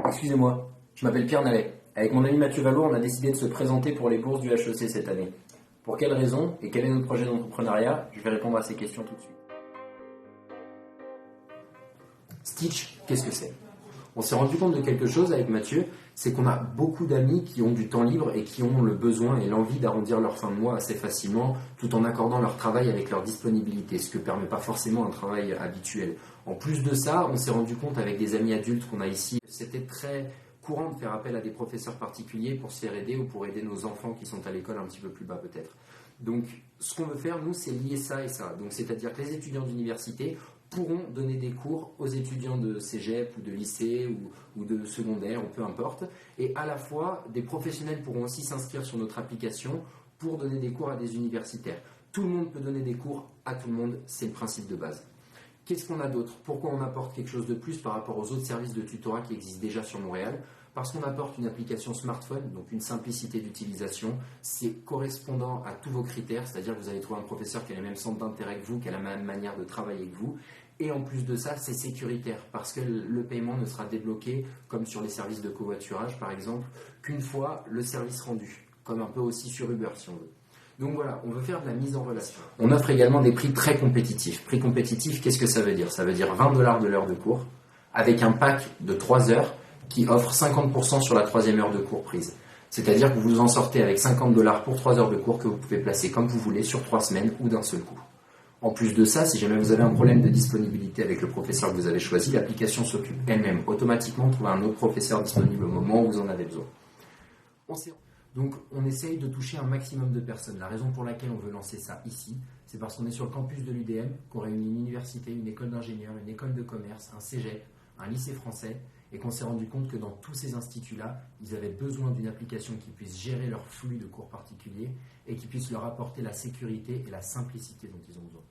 Excusez-moi, je m'appelle Pierre Nallet. Avec mon ami Mathieu Vallot, on a décidé de se présenter pour les bourses du HEC cette année. Pour quelles raisons et quel est notre projet d'entrepreneuriat? Je vais répondre à ces questions tout de suite. Stitch, qu'est-ce que c'est? On s'est rendu compte de quelque chose avec Mathieu, c'est qu'on a beaucoup d'amis qui ont du temps libre et qui ont le besoin et l'envie d'arrondir leur fin de mois assez facilement, tout en accordant leur travail avec leur disponibilité, ce que ne permet pas forcément un travail habituel. En plus de ça, on s'est rendu compte avec des amis adultes qu'on a ici, c'était très courant de faire appel à des professeurs particuliers pour se faire aider ou pour aider nos enfants qui sont à l'école un petit peu plus bas peut-être. Donc ce qu'on veut faire, nous, c'est lier ça et ça. Donc c'est-à-dire que les étudiants d'université pourront donner des cours aux étudiants de cégep ou de lycée ou de secondaire ou peu importe. Et à la fois, des professionnels pourront aussi s'inscrire sur notre application pour donner des cours à des universitaires. Tout le monde peut donner des cours à tout le monde, c'est le principe de base. Qu'est-ce qu'on a d'autre? Pourquoi on apporte quelque chose de plus par rapport aux autres services de tutorat qui existent déjà sur Montréal? Parce qu'on apporte une application smartphone, donc une simplicité d'utilisation, c'est correspondant à tous vos critères, c'est-à-dire que vous allez trouver un professeur qui a les mêmes centres d'intérêt que vous, qui a la même manière de travailler que vous, et en plus de ça, c'est sécuritaire, parce que le paiement ne sera débloqué, comme sur les services de covoiturage par exemple, qu'une fois le service rendu, comme un peu aussi sur Uber si on veut. Donc voilà, on veut faire de la mise en relation. On offre également des prix très compétitifs. Prix compétitif, qu'est-ce que ça veut dire? Ça veut dire 20 $ de l'heure de cours, avec un pack de 3 heures qui offre 50% sur la 3e heure de cours prise. C'est-à-dire que vous vous en sortez avec 50 $ pour 3 heures de cours que vous pouvez placer comme vous voulez sur 3 semaines ou d'un seul coup. En plus de ça, si jamais vous avez un problème de disponibilité avec le professeur que vous avez choisi, l'application s'occupe elle-même automatiquement de trouver un autre professeur disponible au moment où vous en avez besoin. Donc on essaye de toucher un maximum de personnes. La raison pour laquelle on veut lancer ça ici, c'est parce qu'on est sur le campus de l'UDM, qu'on réunit une université, une école d'ingénieurs, une école de commerce, un cégep, un lycée français, et qu'on s'est rendu compte que dans tous ces instituts-là, ils avaient besoin d'une application qui puisse gérer leur flux de cours particuliers et qui puisse leur apporter la sécurité et la simplicité dont ils ont besoin.